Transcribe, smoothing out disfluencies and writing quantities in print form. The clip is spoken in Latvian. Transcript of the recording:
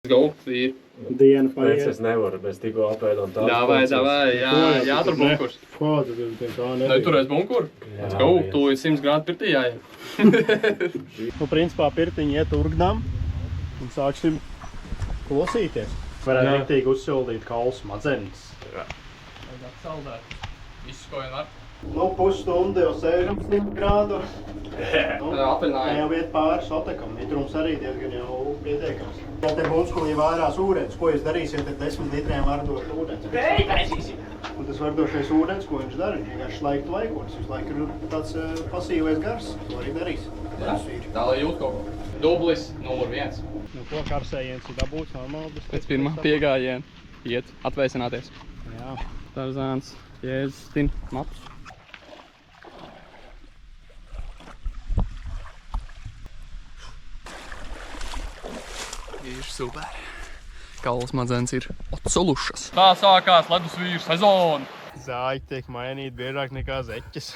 Go, vīri. Diena paiet. Es nevaru, mēs tikko apēdām tās. Davai, jātur bunkurs. Ko, tad tā Vai nebija. turēs bunkuru? Let's go, tu 100 grādu pirtī jāiet. Nu, principā pirtiņi iet urgnām un sāksim klosīties. Varētu riktīgi uzsildīt kaulu smadzenes. Vajadzētu saldēt. Visu, ko vien var. Nu, pusstundu jau sēžam 100 grādu. Nu, Atvaļinājumi. jau iet pāri sotekam. Mitrums arī diezgan jau pietiekams. Ja te bunskulī vārās ūdens, ko jūs darīsiet, tad 10 litriem vārdošu ūdens. Un tas vārdošais ūdens, ko viņš dara, viņš vienkārši slēgt laikos. Viņš laik ir tāds pasīvais gars, to arī darīs. Tā lai jūt kaut ko. Dublis, numur 1. Nu, ko karsējiens ir dabūts normāli? Pēc pirmā piegājiena iet atvēsināties. Jā. Tarzāns, Jēzus, Tin, Matus. Ir super. Kaula smadzenes ir atsolušas. Tā sākās ledus vīru sezona. Zāļi tiek mainīti biežāk nekā zeķes.